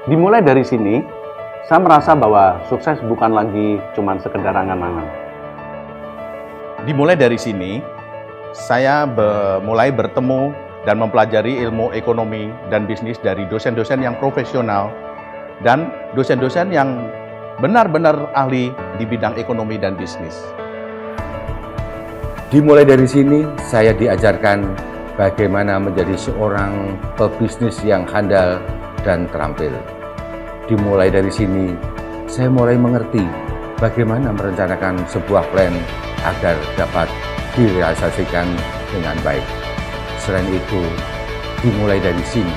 Dimulai dari sini, saya merasa bahwa sukses bukan lagi cuman sekedar angan-angan. Dimulai dari sini, saya mulai bertemu dan mempelajari ilmu ekonomi dan bisnis dari dosen-dosen yang profesional dan dosen-dosen yang benar-benar ahli di bidang ekonomi dan bisnis. Dimulai dari sini, saya diajarkan bagaimana menjadi seorang pebisnis yang handal dan terampil. Dimulai dari sini, saya mulai mengerti bagaimana merencanakan sebuah plan agar dapat direalisasikan dengan baik. Selain itu, dimulai dari sini,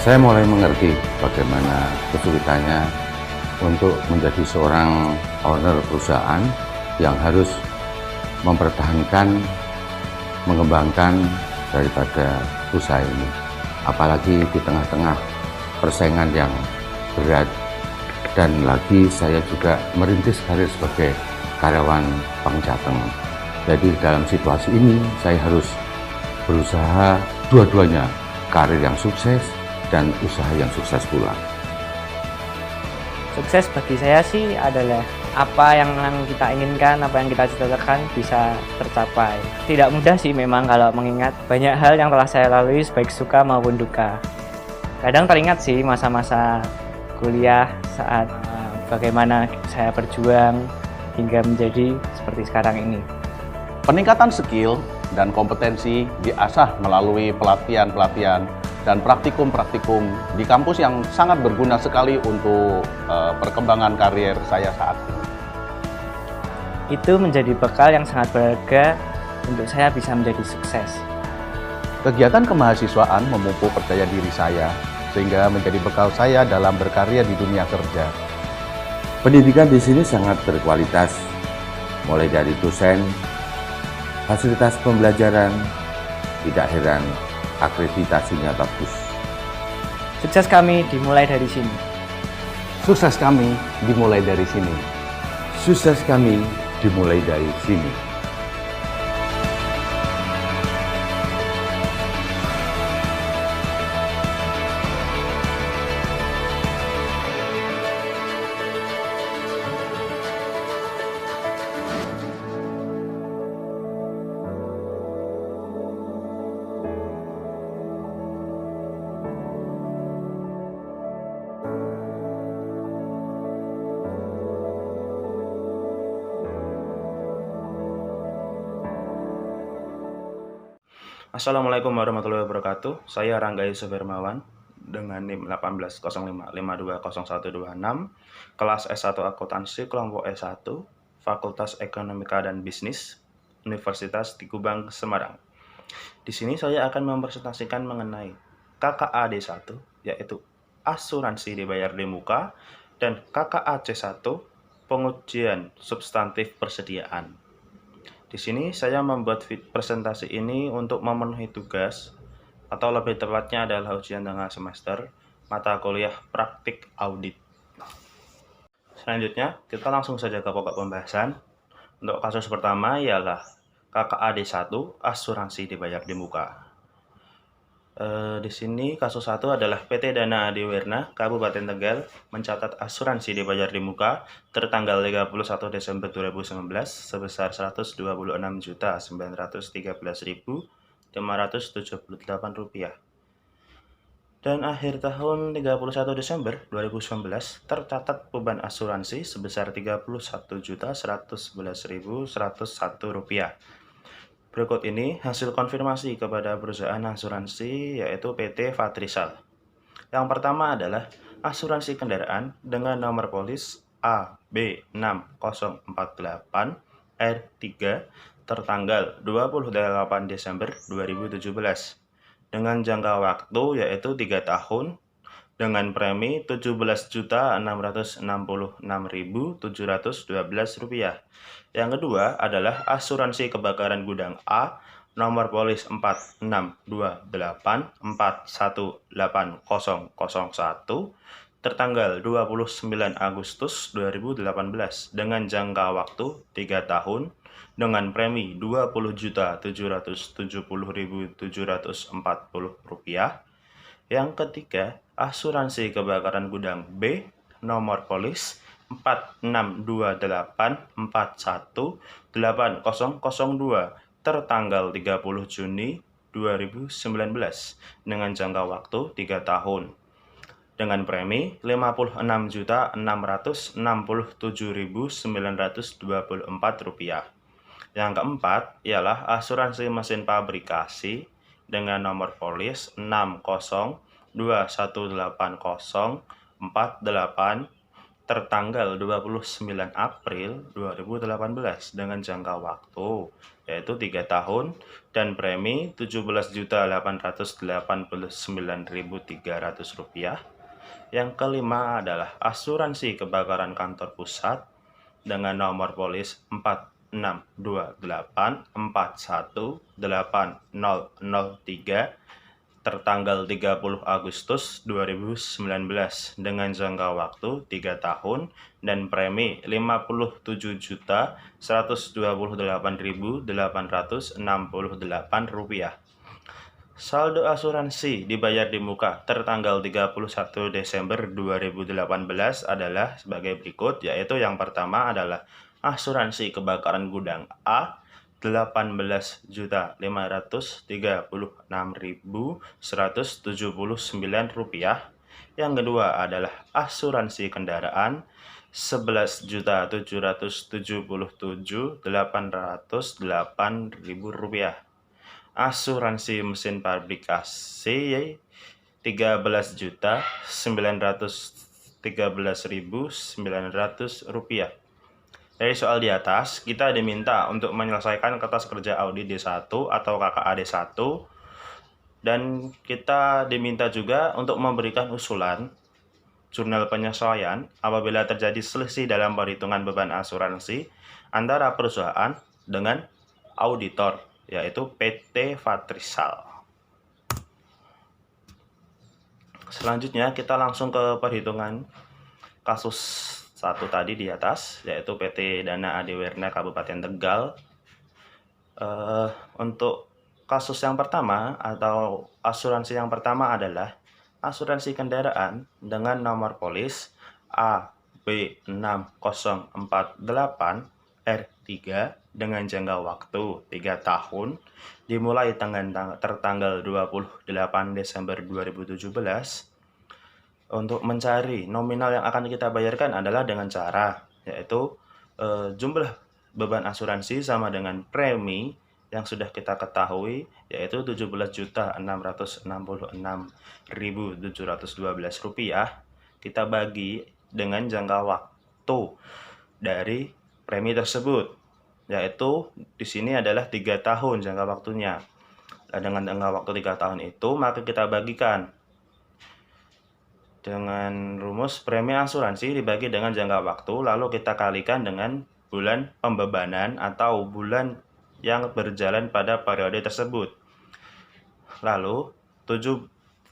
saya mulai mengerti bagaimana kesulitannya untuk menjadi seorang owner perusahaan yang harus mempertahankan, mengembangkan daripada usaha ini. Apalagi di tengah-tengah persaingan yang berat, dan lagi saya juga merintis karir sebagai karyawan Bank Jateng. Jadi dalam situasi ini saya harus berusaha dua-duanya, karir yang sukses dan usaha yang sukses pula. Sukses bagi saya sih adalah apa yang kita inginkan, apa yang kita cita-citakan bisa tercapai. Tidak mudah sih memang kalau mengingat banyak hal yang telah saya lalui baik suka maupun duka. Kadang teringat sih masa-masa kuliah saat bagaimana saya berjuang hingga menjadi seperti sekarang ini. Peningkatan skill dan kompetensi diasah melalui pelatihan-pelatihan dan praktikum-praktikum di kampus yang sangat berguna sekali untuk perkembangan karir saya saat ini. Itu menjadi bekal yang sangat berharga untuk saya bisa menjadi sukses. Kegiatan kemahasiswaan memupuk percaya diri saya sehingga menjadi bekal saya dalam berkarya di dunia kerja. Pendidikan di sini sangat berkualitas, mulai dari dosen, fasilitas pembelajaran, tidak heran akreditasinya bagus. Sukses kami dimulai dari sini. Sukses kami dimulai dari sini. Sukses kami dimulai dari sini. Assalamualaikum warahmatullahi wabarakatuh. Saya Rangga Yusuf Hermawan dengan NIM 1805520126, kelas S1 Akuntansi kelompok S1, Fakultas Ekonomika dan Bisnis, Universitas Di Kubang, Semarang. Di sini saya akan mempresentasikan mengenai KKA D1, yaitu asuransi dibayar di muka, dan KKA C1, pengujian substantif persediaan. Di sini saya membuat presentasi ini untuk memenuhi tugas, atau lebih tepatnya adalah ujian tengah semester, mata kuliah praktik audit. Selanjutnya, kita langsung saja ke pokok pembahasan. Untuk kasus pertama ialah KKA D1, asuransi dibayar di muka. Di sini kasus 1 adalah PT Dana Adiwerna, Kabupaten Tegal, mencatat asuransi dibayar di muka tertanggal 31 Desember 2019 sebesar Rp126.913.578. Dan akhir tahun 31 Desember 2019 tercatat beban asuransi sebesar Rp31.111.101. Berikut ini hasil konfirmasi kepada perusahaan asuransi, yaitu PT Fatrisal. Yang pertama adalah asuransi kendaraan dengan nomor polis AB6048R3 tertanggal 28 Desember 2017 dengan jangka waktu yaitu 3 tahun dengan premi Rp17.666.712. Yang kedua adalah asuransi kebakaran gudang A nomor polis 4628418001 tertanggal 29 Agustus 2018 dengan jangka waktu 3 tahun dengan premi Rp20.770.740. Yang ketiga, asuransi kebakaran gudang B, nomor polis 4628418002 tertanggal 30 Juni 2019 dengan jangka waktu 3 tahun dengan premi Rp56.667.924. Yang keempat ialah asuransi mesin pabrikasi dengan nomor polis 60218048 tertanggal 29 April 2018 dengan jangka waktu yaitu 3 tahun dan premi Rp17.889.300. Yang kelima adalah asuransi kebakaran kantor pusat dengan nomor polis 4628418003 tertanggal 30 Agustus 2019 dengan jangka waktu 3 tahun dan premi Rp57.128.868. Saldo asuransi dibayar di muka tertanggal 31 Desember 2018 adalah sebagai berikut, yaitu yang pertama adalah asuransi kebakaran gudang A Rp18.536.179. Yang kedua adalah asuransi kendaraan Rp11.777.808. Asuransi mesin pabrikasi Rp13.913.900. Dari soal di atas, kita diminta untuk menyelesaikan kertas kerja audit D1 atau KKA D1 dan kita diminta juga untuk memberikan usulan jurnal penyesuaian apabila terjadi selisih dalam perhitungan beban asuransi antara perusahaan dengan auditor, yaitu PT Fatrisal. Selanjutnya kita langsung ke perhitungan kasus satu tadi di atas, yaitu PT Dana Adiwerna Kabupaten Tegal. Untuk kasus yang pertama atau asuransi yang pertama adalah asuransi kendaraan dengan nomor polis AB6048R3 dengan jangka waktu 3 tahun dimulai tertanggal 28 Desember 2017. Untuk mencari nominal yang akan kita bayarkan adalah dengan cara yaitu jumlah beban asuransi sama dengan premi yang sudah kita ketahui yaitu Rp17.666.712. Kita bagi dengan jangka waktu dari premi tersebut, yaitu di sini adalah 3 tahun jangka waktunya. Nah, dengan jangka waktu 3 tahun itu maka kita bagikan dengan rumus premi asuransi dibagi dengan jangka waktu, lalu kita kalikan dengan bulan pembebanan atau bulan yang berjalan pada periode tersebut. Lalu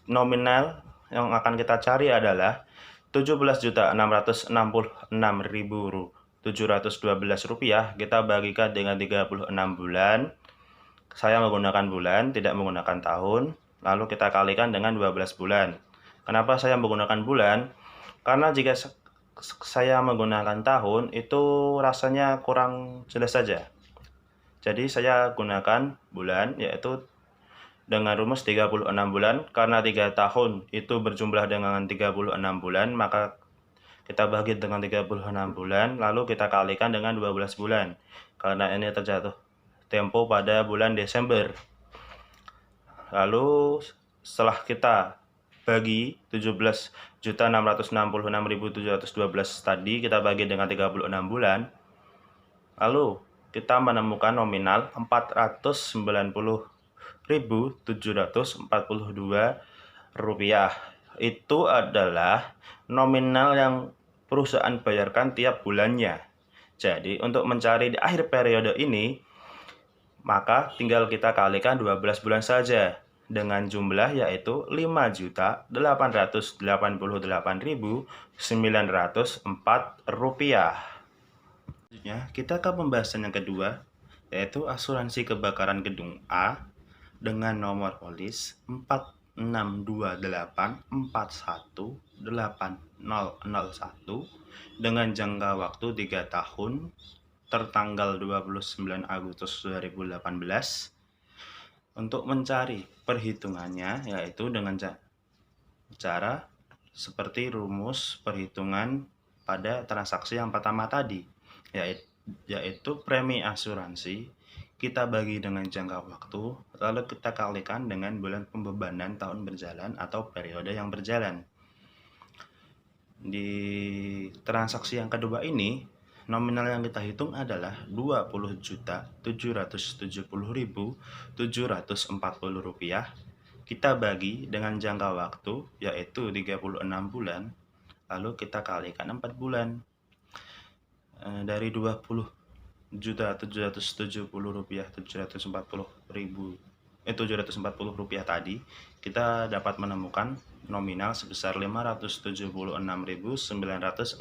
nominal yang akan kita cari adalah Rp17.666.712. Kita bagikan dengan 36 bulan. Saya menggunakan bulan, tidak menggunakan tahun. Lalu kita kalikan dengan 12 bulan. Kenapa saya menggunakan bulan? Karena jika saya menggunakan tahun itu rasanya kurang jelas saja. Jadi saya gunakan bulan, yaitu dengan rumus 36 bulan. Karena 3 tahun itu berjumlah dengan 36 bulan, maka kita bagi dengan 36 bulan, lalu kita kalikan dengan 12 bulan. Karena ini terjatuh tempo pada bulan Desember. Lalu setelah kita bagi 17.666.712 tadi kita bagi dengan 36 bulan, lalu kita menemukan nominal Rp490.742. Itu adalah nominal yang perusahaan bayarkan tiap bulannya. Jadi untuk mencari di akhir periode ini, maka tinggal kita kalikan 12 bulan saja dengan jumlah yaitu Rp5.088.904. Selanjutnya kita ke pembahasan yang kedua, yaitu asuransi kebakaran gedung A dengan nomor polis 628418001 dengan jangka waktu 3 tahun tertanggal 29 Agustus 2018. Untuk mencari perhitungannya yaitu dengan cara seperti rumus perhitungan pada transaksi yang pertama tadi, yaitu premi asuransi kita bagi dengan jangka waktu, lalu kita kalikan dengan bulan pembebanan tahun berjalan atau periode yang berjalan. Di transaksi yang kedua ini, nominal yang kita hitung adalah Rp20.770.740. Kita bagi dengan jangka waktu yaitu 36 bulan, lalu kita kalikan 4 bulan. Dari Rp20.770.740 tadi, kita dapat menemukan nominal sebesar Rp576.965.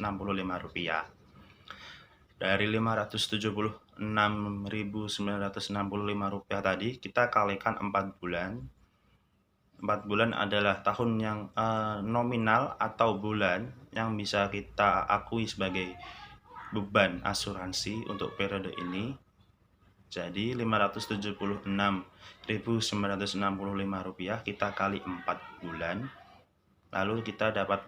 Dari Rp576.965 tadi, kita kalikan 4 bulan. 4 bulan adalah tahun yang nominal atau bulan yang bisa kita akui sebagai beban asuransi untuk periode ini. Jadi Rp576.965 kita kali 4 bulan, lalu kita dapat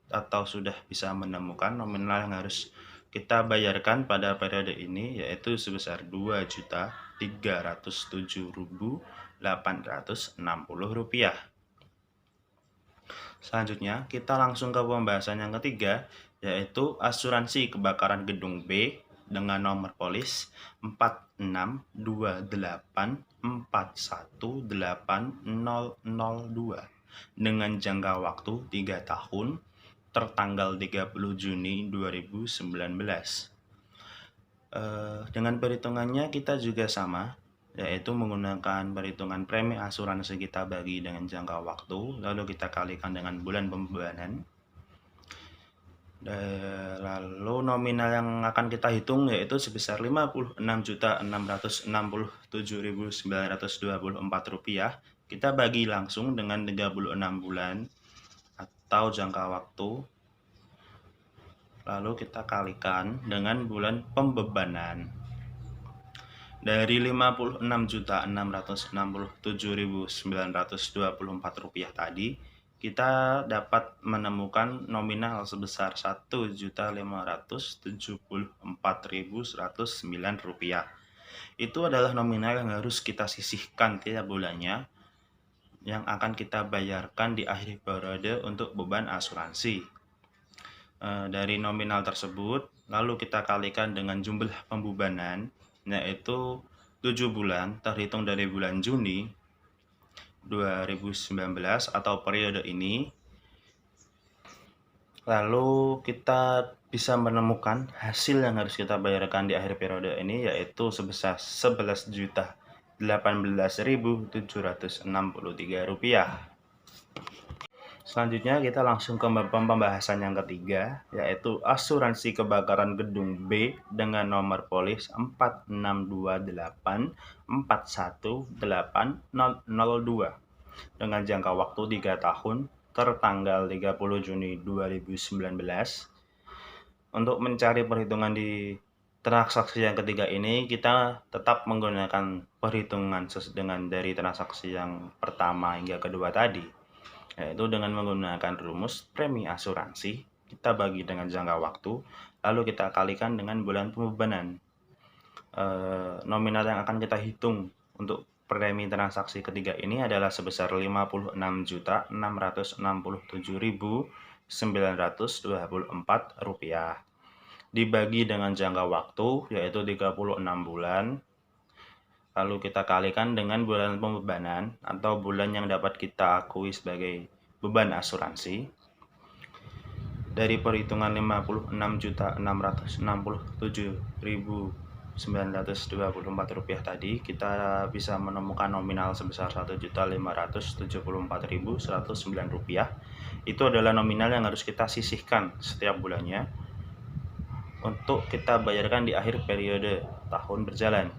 atau sudah bisa menemukan nominal yang harus kita bayarkan pada periode ini, yaitu sebesar Rp2.003.860. Selanjutnya kita langsung ke pembahasan yang ketiga, yaitu asuransi kebakaran gedung B dengan nomor polis 4628141802 dengan jangka waktu 3 tahun tertanggal 30 Juni 2019. Dengan perhitungannya kita juga sama, yaitu menggunakan perhitungan premi asuransi kita bagi dengan jangka waktu, lalu kita kalikan dengan bulan pembebanan. Lalu nominal yang akan kita hitung yaitu sebesar Rp56.667.924. Kita bagi langsung dengan 36 bulan atau jangka waktu, lalu kita kalikan dengan bulan pembebanan. Dari Rp56.667.924 tadi, kita dapat menemukan nominal sebesar Rp1.574.109. Itu adalah nominal yang harus kita sisihkan tiap bulannya, yang akan kita bayarkan di akhir periode untuk beban asuransi. Dari nominal tersebut, lalu kita kalikan dengan jumlah pembebanan, yaitu 7 bulan terhitung dari bulan Juni 2019 atau periode ini. Lalu kita bisa menemukan hasil yang harus kita bayarkan di akhir periode ini, yaitu sebesar Rp11.718.763. Selanjutnya kita langsung ke pembahasan yang ketiga, yaitu asuransi kebakaran gedung B dengan nomor polis 4628141802 dengan jangka waktu 3 tahun tertanggal 30 Juni 2019. Untuk mencari perhitungan di transaksi yang ketiga ini, kita tetap menggunakan perhitungan dengan dari transaksi yang pertama hingga kedua tadi, yaitu dengan menggunakan rumus premi asuransi, kita bagi dengan jangka waktu, lalu kita kalikan dengan bulan pembebanan. Nominal yang akan kita hitung untuk premi transaksi ketiga ini adalah sebesar Rp56.667.924 dibagi dengan jangka waktu yaitu 36 bulan, lalu kita kalikan dengan bulan pembebanan atau bulan yang dapat kita akui sebagai beban asuransi. Dari perhitungan Rp56.667.924 tadi, kita bisa menemukan nominal sebesar Rp1.574.109. Itu adalah nominal yang harus kita sisihkan setiap bulannya untuk kita bayarkan di akhir periode tahun berjalan.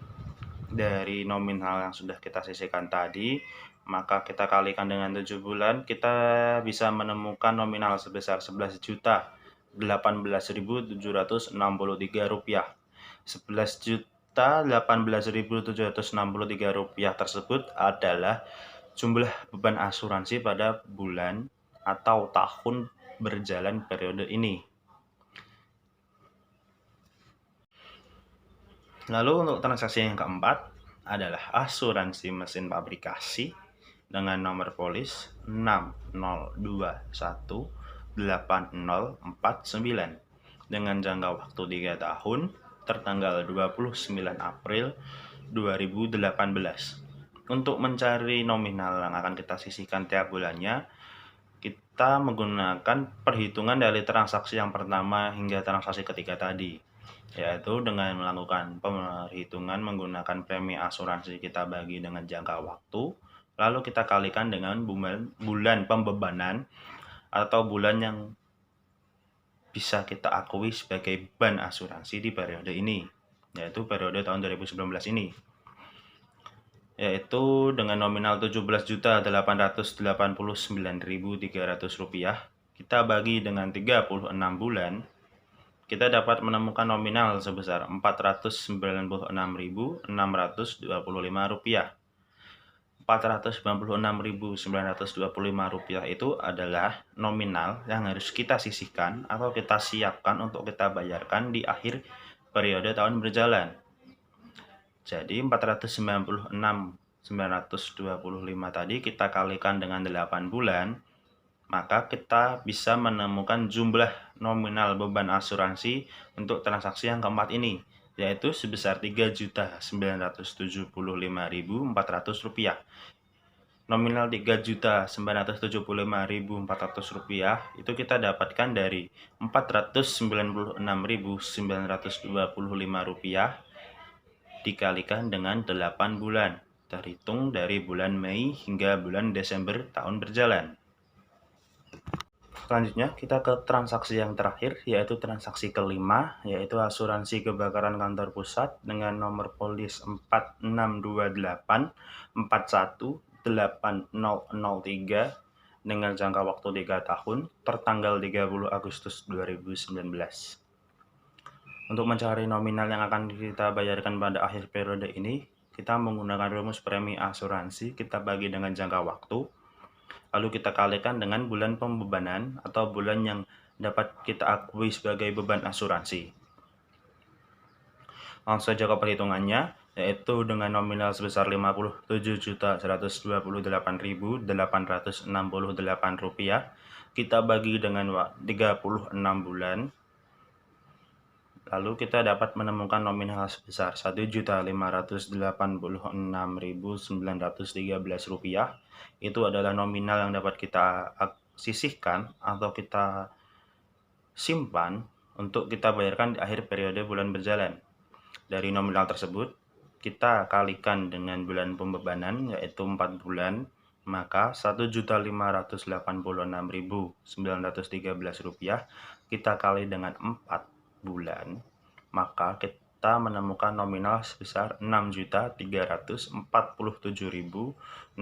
Dari nominal yang sudah kita sisihkan tadi, maka kita kalikan dengan 7 bulan, kita bisa menemukan nominal sebesar Rp11.018.763. Rp11.018.763 tersebut adalah jumlah beban asuransi pada bulan atau tahun berjalan periode ini. Lalu untuk transaksi yang keempat adalah asuransi mesin pabrikasi dengan nomor polis 60218049 dengan jangka waktu 3 tahun tertanggal 29 April 2018. Untuk mencari nominal yang akan kita sisihkan tiap bulannya, kita menggunakan perhitungan dari transaksi yang pertama hingga transaksi ketiga tadi, yaitu dengan melakukan perhitungan menggunakan premi asuransi kita bagi dengan jangka waktu, lalu kita kalikan dengan bulan pembebanan atau bulan yang bisa kita akui sebagai beban asuransi di periode ini, yaitu periode tahun 2019 ini, yaitu dengan nominal Rp17.889.300. Kita bagi dengan 36 bulan, kita dapat menemukan nominal sebesar Rp496.625. Rp496.925 itu adalah nominal yang harus kita sisihkan atau kita siapkan untuk kita bayarkan di akhir periode tahun berjalan. Jadi 496.925 tadi kita kalikan dengan 8 bulan, maka kita bisa menemukan jumlah nominal beban asuransi untuk transaksi yang keempat ini, yaitu sebesar Rp3.975.400. Nominal Rp3.975.400 itu kita dapatkan dari Rp496.925 dikalikan dengan 8 bulan, terhitung dari bulan Mei hingga bulan Desember tahun berjalan. Selanjutnya kita ke transaksi yang terakhir, yaitu transaksi kelima, yaitu asuransi kebakaran kantor pusat dengan nomor polis 4628418003 dengan jangka waktu 3 tahun tertanggal 30 Agustus 2019. Untuk mencari nominal yang akan kita bayarkan pada akhir periode ini, kita menggunakan rumus premi asuransi, kita bagi dengan jangka waktu, lalu kita kalikan dengan bulan pembebanan atau bulan yang dapat kita akui sebagai beban asuransi. Langsung saja ke perhitungannya, yaitu dengan nominal sebesar Rp57.128.868, kita bagi dengan 36 bulan, lalu kita dapat menemukan nominal sebesar Rp1.586.913. Itu adalah nominal yang dapat kita sisihkan atau kita simpan untuk kita bayarkan di akhir periode bulan berjalan. Dari nominal tersebut, kita kalikan dengan bulan pembebanan, yaitu 4 bulan, maka Rp1.586.913 kita kali dengan 4 bulan, maka kita menemukan nominal sebesar Rp6.347.652.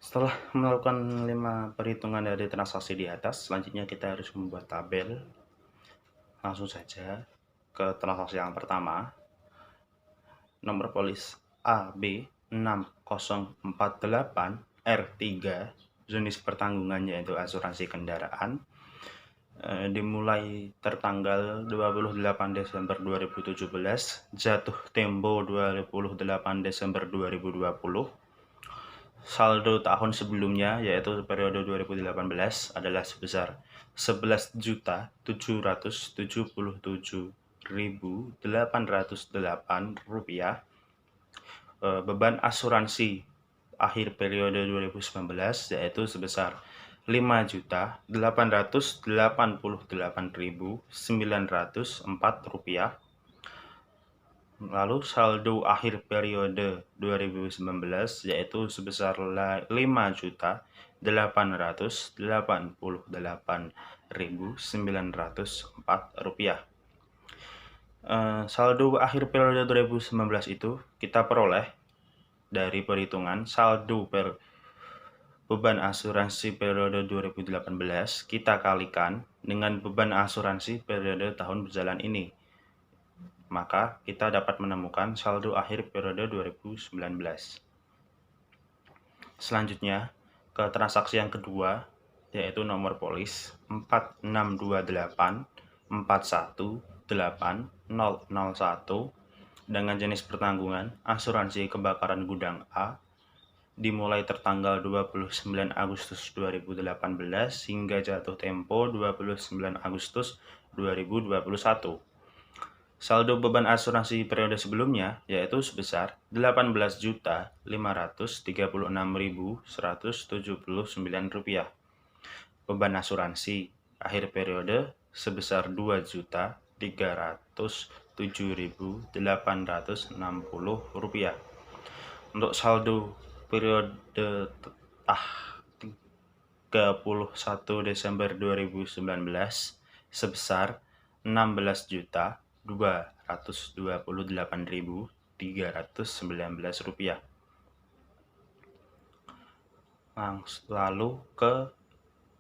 Setelah melakukan 5 perhitungan dari transaksi di atas, selanjutnya kita harus membuat tabel. Langsung saja ke transaksi yang pertama. Nomor polis AB6048R3, jenis pertanggungannya yaitu asuransi kendaraan, dimulai tertanggal 28 Desember 2017, jatuh tempo 28 Desember 2020. Saldo tahun sebelumnya yaitu periode 2018 adalah sebesar Rp11.777.808. Beban asuransi akhir periode 2019 yaitu sebesar Rp5.888.904. Lalu saldo akhir periode 2019 yaitu sebesar Rp5.888.904. Saldo akhir periode 2019 itu kita peroleh dari perhitungan saldo beban asuransi periode 2018 kita kalikan dengan beban asuransi periode tahun berjalan ini. Maka kita dapat menemukan saldo akhir periode 2019. Selanjutnya ke transaksi yang kedua, yaitu nomor polis 46284180001 dengan jenis pertanggungan asuransi kebakaran gudang A dimulai tertanggal 29 Agustus 2018 hingga jatuh tempo 29 Agustus 2021. Saldo beban asuransi periode sebelumnya yaitu sebesar Rp18.536.179. Beban asuransi akhir periode sebesar Rp2.307.860. Untuk saldo periode 31 Desember 2019 sebesar Rp16.228.319. Lalu ke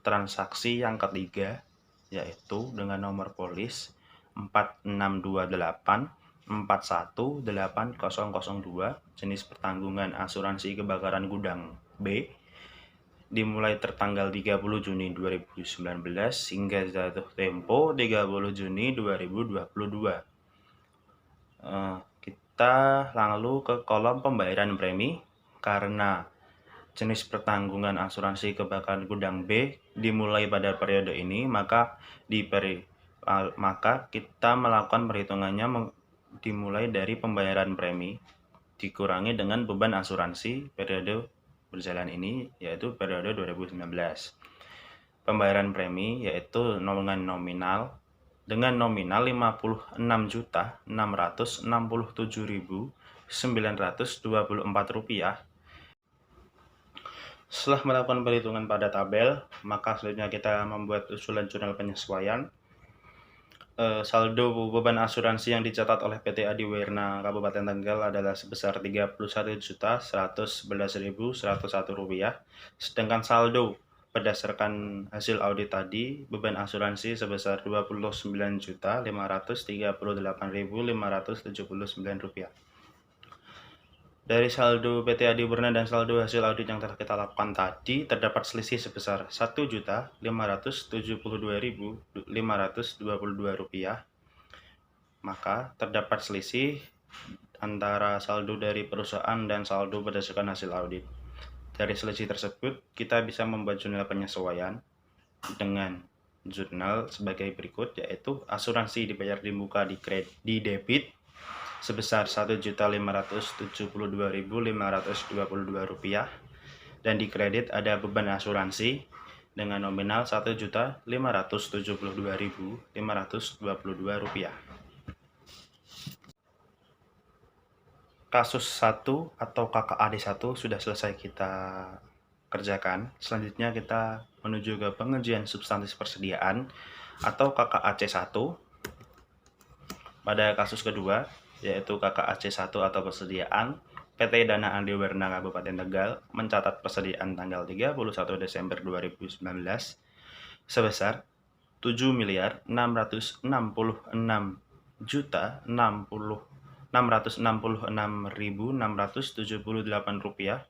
transaksi yang ketiga, yaitu dengan nomor polis 46284180002 jenis pertanggungan asuransi kebakaran gudang B dimulai tertanggal 30 Juni 2019 hingga jatuh tempo 30 Juni 2022. Kita lalu ke kolom pembayaran premi. Karena jenis pertanggungan asuransi kebakaran gudang B dimulai pada periode ini, maka kita melakukan perhitungannya dimulai dari pembayaran premi dikurangi dengan beban asuransi periode berjalan ini, yaitu periode 2019. Pembayaran premi yaitu dengan nominal Rp56.667.924. Setelah melakukan perhitungan pada tabel, maka selanjutnya kita membuat usulan jurnal penyesuaian. Saldo beban asuransi yang dicatat oleh PT Adiwerna Kabupaten Tegal adalah sebesar Rp31.111.101. Sedangkan saldo berdasarkan hasil audit tadi, beban asuransi sebesar Rp29.538.579. Dari saldo PT Adiwerna dan saldo hasil audit yang telah kita lakukan tadi, terdapat selisih sebesar Rp1.572.522. Maka terdapat selisih antara saldo dari perusahaan dan saldo berdasarkan hasil audit. Dari selisih tersebut, kita bisa membuat jurnal penyesuaian dengan jurnal sebagai berikut, yaitu asuransi dibayar di muka di debit sebesar Rp1.572.522 dan di kredit ada beban asuransi dengan nominal Rp1.572.522. Kasus 1 atau KKAD1 sudah selesai kita kerjakan. Selanjutnya kita menuju ke pengujian substansi persediaan atau KKAC1. Pada kasus kedua, yaitu KKAC1 atau persediaan, PT Dana Adiwerna Kabupaten Tegal mencatat persediaan tanggal 31 Desember 2019 sebesar Rp7.666.666.678.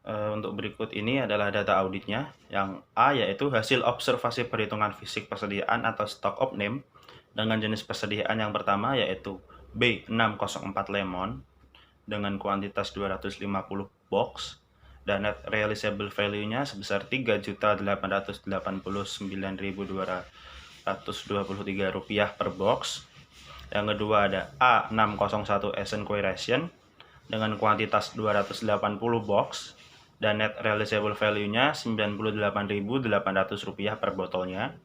Untuk berikut ini adalah data auditnya. Yang A yaitu hasil observasi perhitungan fisik persediaan atau stock of name dengan jenis persediaan yang pertama yaitu B604 lemon dengan kuantitas 250 box dan net realizable value-nya sebesar Rp3.889.223 per box. Yang kedua ada A601 Essence Queration dengan kuantitas 280 box dan net realizable value-nya Rp98.800 per botolnya.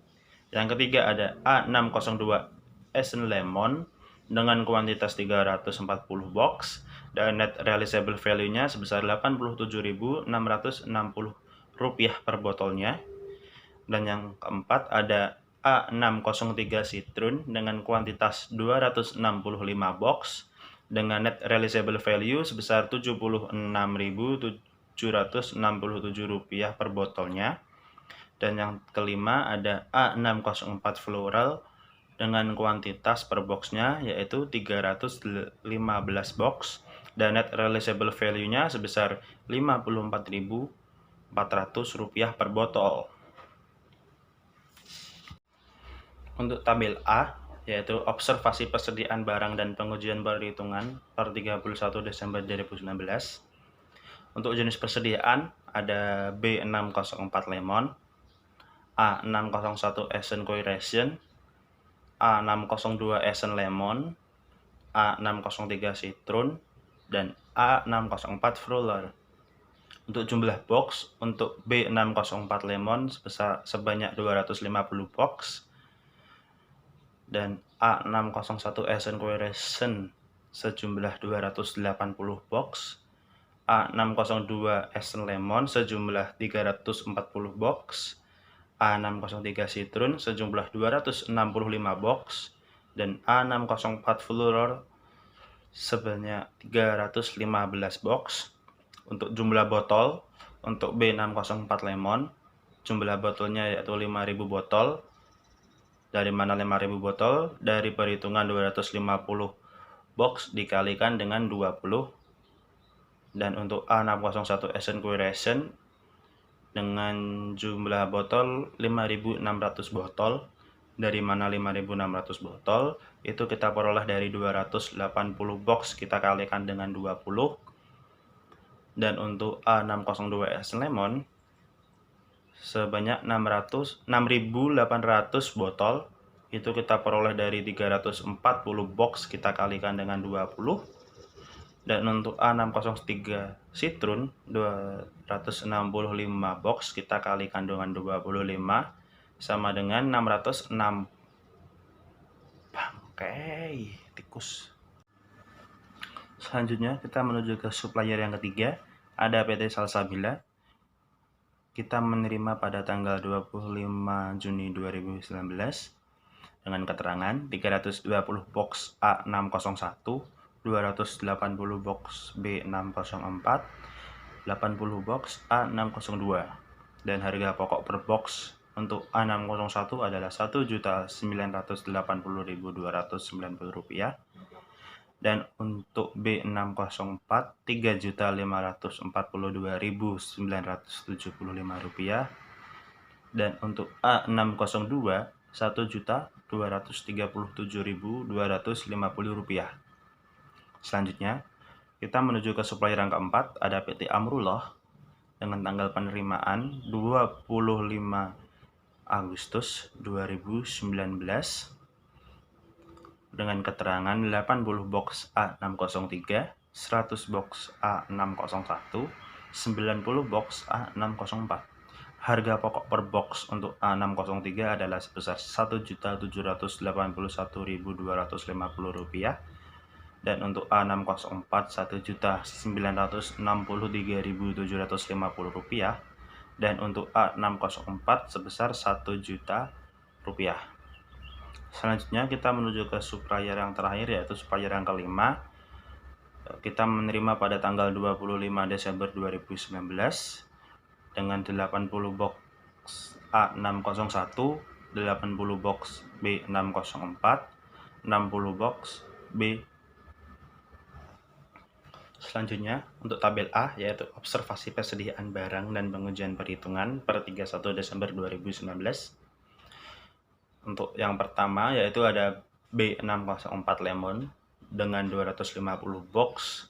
Yang ketiga ada A602 Essence Lemon dengan kuantitas 340 box dan net realizable value-nya sebesar Rp87.660 per botolnya. Dan yang keempat ada A603 Citroen dengan kuantitas 265 box dengan net realizable value sebesar Rp76.767 per botolnya. Dan yang kelima ada A604 Floral dengan kuantitas per boxnya yaitu 315 box dan net realizable value-nya sebesar Rp54.400 per botol. Untuk tabel A, yaitu observasi persediaan barang dan pengujian perhitungan per 31 Desember 2019. Untuk jenis persediaan ada B604 Lemon, A601 Asian Koi Ration, A602 Asian Lemon, A603 Citroen, dan A604 Floral. Untuk jumlah box, untuk B604 Lemon sebanyak 250 box, dan A601 Asian Koi Ration sejumlah 280 box, A602 Asian Lemon sejumlah 340 box, A603 Citroen sejumlah 265 box, dan A604 Floral sebanyak 315 box. Untuk jumlah botol, untuk B604 Lemon jumlah botolnya yaitu 5.000 botol. Dari mana 5.000 botol? Dari perhitungan 250 box dikalikan dengan 20. Dan untuk A601 Asian Koi Ration dengan jumlah botol 5.600 botol. Dari mana 5.600 botol? Itu kita peroleh dari 280 box kita kalikan dengan 20. Dan untuk A602 Asian Lemon sebanyak 6.800 botol, itu kita peroleh dari 340 box kita kalikan dengan 20. Dan untuk A603 Citroen 265 box kita kalikan dengan 25 sama dengan 606. Bangkai tikus. Selanjutnya kita menuju ke supplier yang ketiga, ada PT Salsabila. Kita menerima pada tanggal 25 Juni 2019 dengan keterangan 320 box A601, 280 box B604, 80 box A602, dan harga pokok per box untuk A601 adalah Rp1.980.290, dan untuk B604 Rp3.542.975, dan untuk A602 Rp1.237.250. Selanjutnya kita menuju ke supplier yang keempat, ada PT Amrullah dengan tanggal penerimaan 25 Agustus 2019 dengan keterangan 80 box A603, 100 box A601, 90 box A604. Harga pokok per box untuk A603 adalah sebesar Rp1.781.250, dan untuk A604 Rp1.963.750, dan untuk A604 sebesar Rp1.000.000. Selanjutnya kita menuju ke supplier yang terakhir, yaitu supplier yang kelima. Kita menerima pada tanggal 25 Desember 2019 dengan 80 box A601, 80 box B604, 60 box B. Selanjutnya untuk tabel A, yaitu observasi persediaan barang dan pengujian perhitungan per 31 Desember 2019. Untuk yang pertama yaitu ada B604 Lemon dengan 250 box,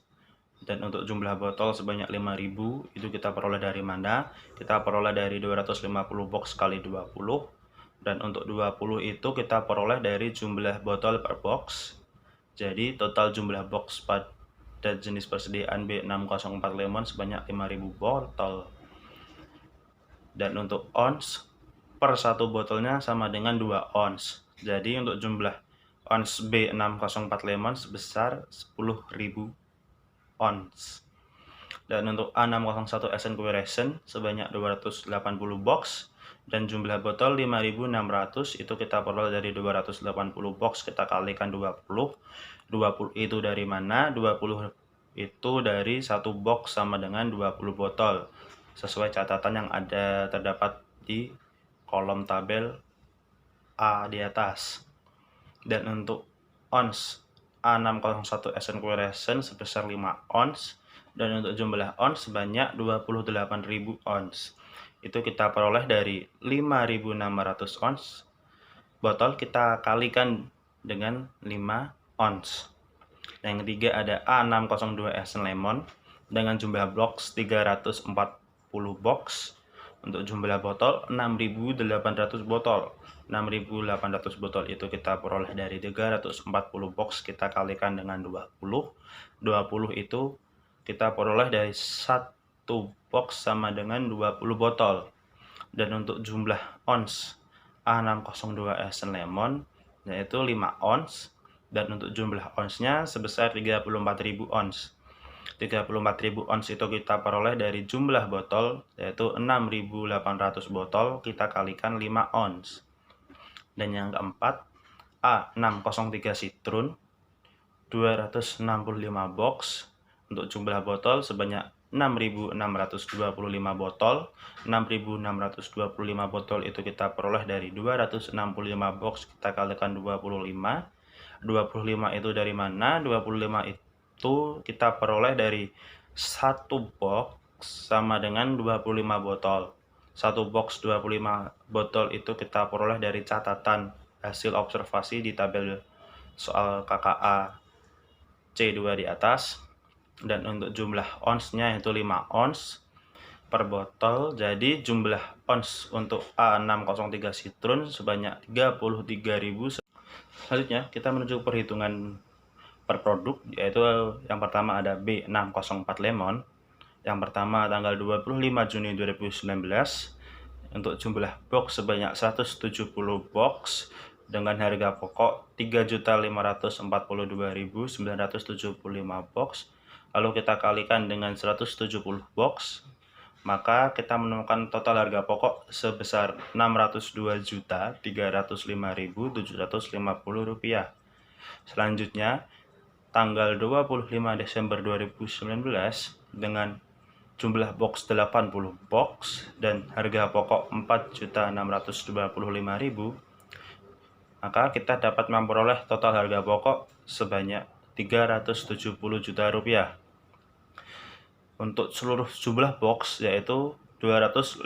dan untuk jumlah botol sebanyak 5.000. Itu kita peroleh dari mana? Kita peroleh dari 250 box kali 20, dan untuk 20 itu kita peroleh dari jumlah botol per box. Jadi total jumlah box pada jenis persediaan B604 Lemon sebanyak 5.000 botol. Dan untuk ons per satu botolnya sama dengan 2 ons. Jadi untuk jumlah ons B604 Lemon sebesar 10.000 ons. Dan untuk A601 Asian Koi Ration sebanyak 280 box, dan jumlah botol 5.600 itu kita peroleh dari 280 box, kita kalikan 20. 20 itu dari mana? 20 itu dari satu box sama dengan 20 botol sesuai catatan yang ada terdapat di kolom tabel A di atas. Dan untuk ons A601 Essence Ration sebesar 5 ons, dan untuk jumlah ons sebanyak 28.000 ons. Itu kita peroleh dari 5.600 ons botol, kita kalikan dengan 5 ons. Yang ketiga ada A602 Essence Lemon dengan jumlah box 340 box. Untuk jumlah botol 6.800 botol. 6.800 botol itu kita peroleh dari 340 box, kita kalikan dengan 20. 20 itu kita peroleh dari satu box sama dengan 20 botol. Dan untuk jumlah ons A602 Essence Lemon yaitu 5 ons, dan untuk jumlah onsnya sebesar 34.000 ons. 34.000 ons itu kita peroleh dari jumlah botol yaitu 6.800 botol, kita kalikan 5 ons. Dan yang keempat A603 Citrun 265 box, untuk jumlah botol sebanyak 6.625 botol. 6.625 botol itu kita peroleh dari 265 box, kita kalikan 25. 25 itu dari mana? 25 itu kita peroleh dari satu box sama dengan 25 botol. Satu box 25 botol itu kita peroleh dari catatan hasil observasi di tabel soal KKA C2 di atas. Dan untuk jumlah onsnya itu 5 ons per botol. Jadi jumlah ons untuk A603 Citrun sebanyak 33.000. Selanjutnya kita menuju perhitungan per produk, yaitu yang pertama ada B604 Lemon. Yang pertama tanggal 25 Juni 2019 untuk jumlah box sebanyak 170 box dengan harga pokok 3.542.975 box. Lalu kita kalikan dengan 170 box, maka kita menemukan total harga pokok sebesar Rp602.305.750. Selanjutnya, tanggal 25 Desember 2019 dengan jumlah box 80 box dan harga pokok Rp4.625.000, maka kita dapat memperoleh total harga pokok sebanyak Rp370 juta. Untuk seluruh jumlah box yaitu 250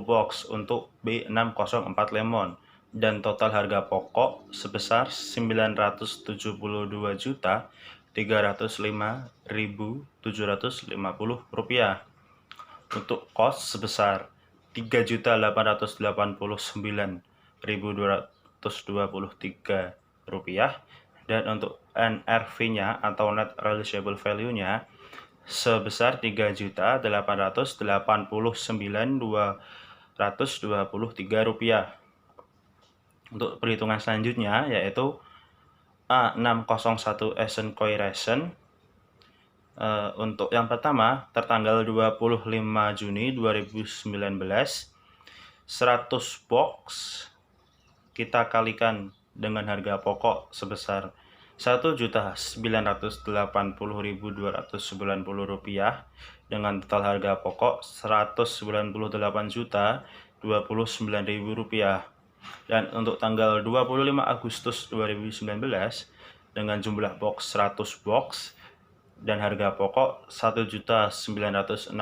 box untuk B604 Lemon, dan total harga pokok sebesar Rp972.305.750. Untuk kos sebesar Rp3.889.223, dan untuk NRV-nya atau Net Realizable Value-nya sebesar Rp3.889.223. Untuk perhitungan selanjutnya yaitu A601 Essence Ration. Untuk yang pertama tertanggal 25 Juni 2019 100 box kita kalikan dengan harga pokok sebesar Rp1.980.290 dengan total harga pokok Rp198.029.000. Dan untuk tanggal 25 Agustus 2019 dengan jumlah box 100 box dan harga pokok Rp1.963.750,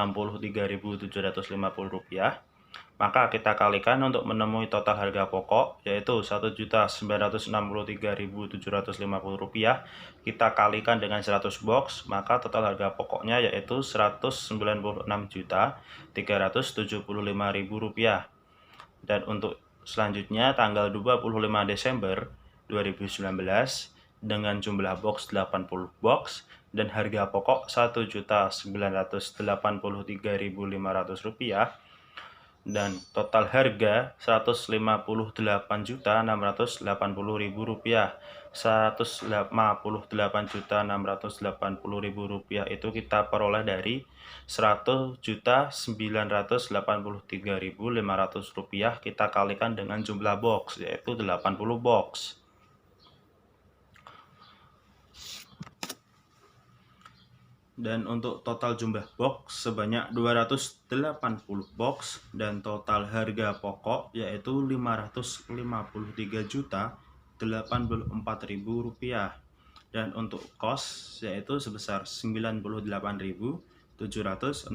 maka kita kalikan untuk menemui total harga pokok yaitu Rp1.963.750. Kita kalikan dengan 100 box, maka total harga pokoknya yaitu Rp196.375.000. Dan untuk selanjutnya tanggal 25 Desember 2019 dengan jumlah box 80 box dan harga pokok Rp1.983.500. dan total harga Rp158.680.000. Rp158.680.000 itu kita peroleh dari Rp100.983.500 kita kalikan dengan jumlah box, yaitu 80 box. Dan untuk total jumlah box sebanyak 280 box dan total harga pokok yaitu Rp553.084.000 dan untuk kos yaitu sebesar Rp98.765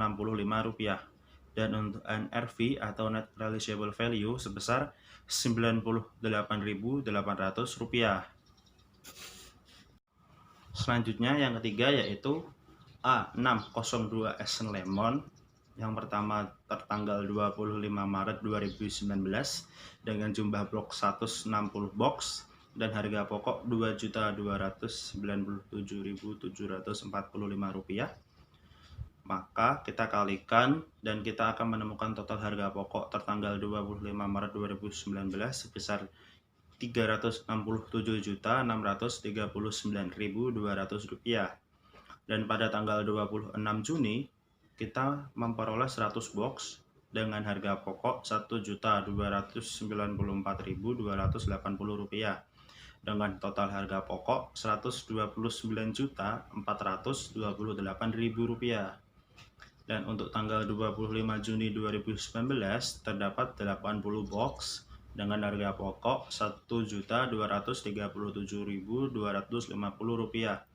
dan untuk NRV atau Net Realizable Value sebesar Rp98.800. Selanjutnya yang ketiga yaitu A602 Essence Lemon. Yang pertama tertanggal 25 Maret 2019 dengan jumlah blok 160 box dan harga pokok Rp2.297.745. Maka kita kalikan dan kita akan menemukan total harga pokok tertanggal 25 Maret 2019 sebesar Rp367.639.200. Dan pada tanggal 26 Juni kita memperoleh 100 box dengan harga pokok Rp1.294.280 dengan total harga pokok Rp129.428.000. Dan untuk tanggal 25 Juni 2019 terdapat 80 box dengan harga pokok Rp1.237.250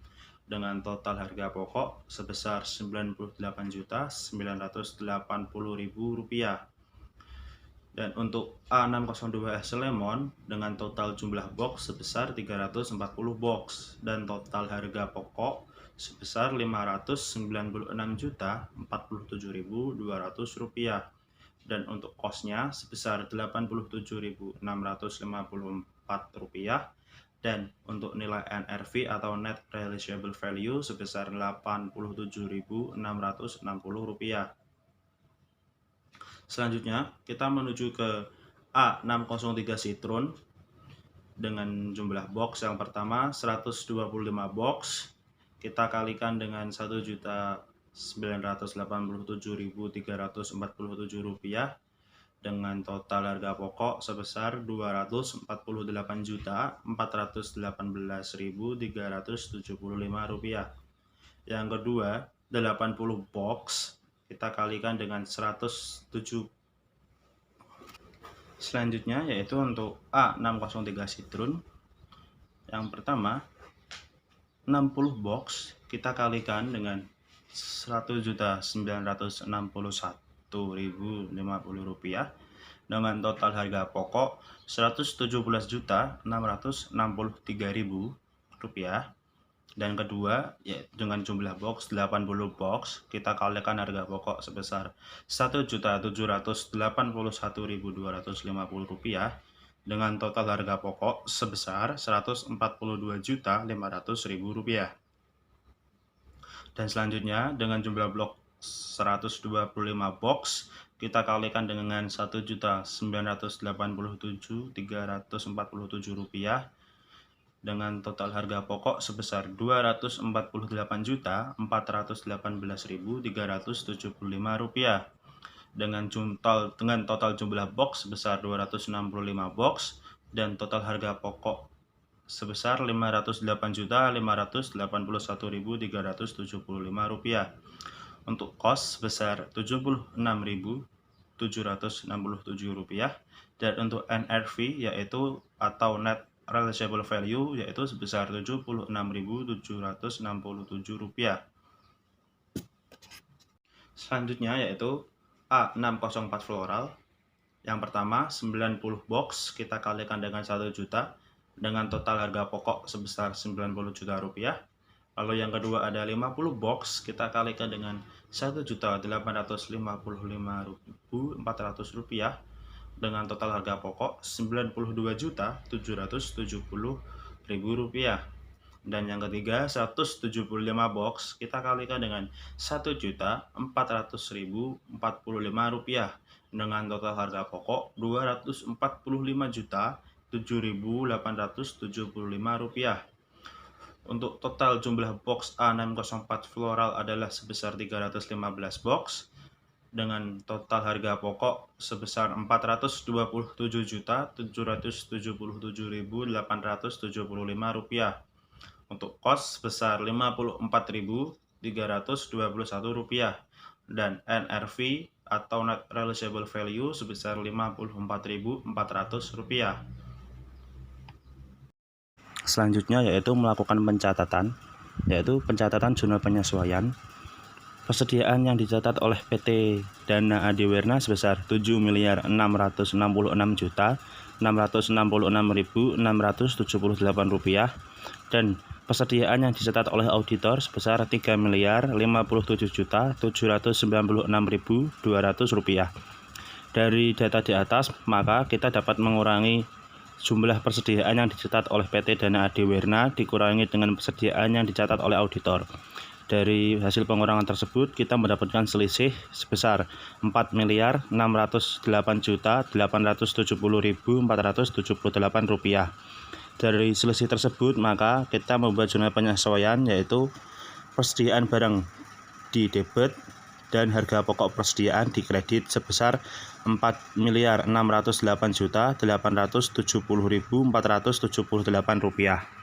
dengan total harga pokok sebesar Rp99.980.000. Dan untuk A602 Essence Lemon dengan total jumlah box sebesar 340 box dan total harga pokok sebesar Rp596.047.200 dan untuk kosnya sebesar Rp87.654 dan untuk nilai NRV atau Net Realizable Value sebesar Rp87.660. Selanjutnya kita menuju ke A603 Citron dengan jumlah box yang pertama 125 box, kita kalikan dengan Rp1.987.347 dengan total harga pokok sebesar Rp248.418.375. Yang kedua, 80 box kita kalikan dengan 107. Selanjutnya yaitu untuk A603 Citron. Yang pertama, 60 box kita kalikan dengan Rp1.961.050 dengan total harga pokok Rp117.663.000. Dan kedua, dengan jumlah box 80 box, kita kalikan harga pokok sebesar Rp1.781.250 dengan total harga pokok sebesar Rp142.500.000. Dan selanjutnya dengan jumlah blok 125 box kita kalikan dengan Rp1.987.347 dengan total harga pokok sebesar Rp248.418.375 dengan total jumlah box sebesar 265 box dan total harga pokok sebesar Rp580.581.375. Untuk kos sebesar Rp76.767 dan untuk NRV yaitu atau Net Realizable Value yaitu sebesar Rp76.767. Selanjutnya yaitu A604 Floral. Yang pertama 90 box kita kalikan dengan 1 juta dengan total harga pokok sebesar Rp90 juta. Lalu yang kedua ada 50 box kita kalikan dengan Rp1.855.400 dengan total harga pokok Rp92.770.000. Dan yang ketiga, 175 box kita kalikan dengan Rp1.400.045 dengan total harga pokok Rp245.7.875. Untuk total jumlah box A604 floral adalah sebesar 315 box dengan total harga pokok sebesar Rp422.777.875. Untuk kos sebesar Rp54.321 dan NRV atau Net Realizable Value sebesar Rp54.400. Selanjutnya yaitu melakukan pencatatan, jurnal penyesuaian. Persediaan yang dicatat oleh PT Dana Adiwerna sebesar Rp7.666.666.678 dan persediaan yang dicatat oleh auditor sebesar Rp3.057.796.200. Dari data di atas, maka kita dapat mengurangi jumlah persediaan yang dicatat oleh PT Dana Adiwerna dikurangi dengan persediaan yang dicatat oleh auditor. Dari hasil pengurangan tersebut, kita mendapatkan selisih sebesar Rp4.608.870.478. Dari selisih tersebut, maka kita membuat jurnal penyesuaian, yaitu persediaan barang di debit dan harga pokok persediaan di kredit sebesar Rp4.608.870.478.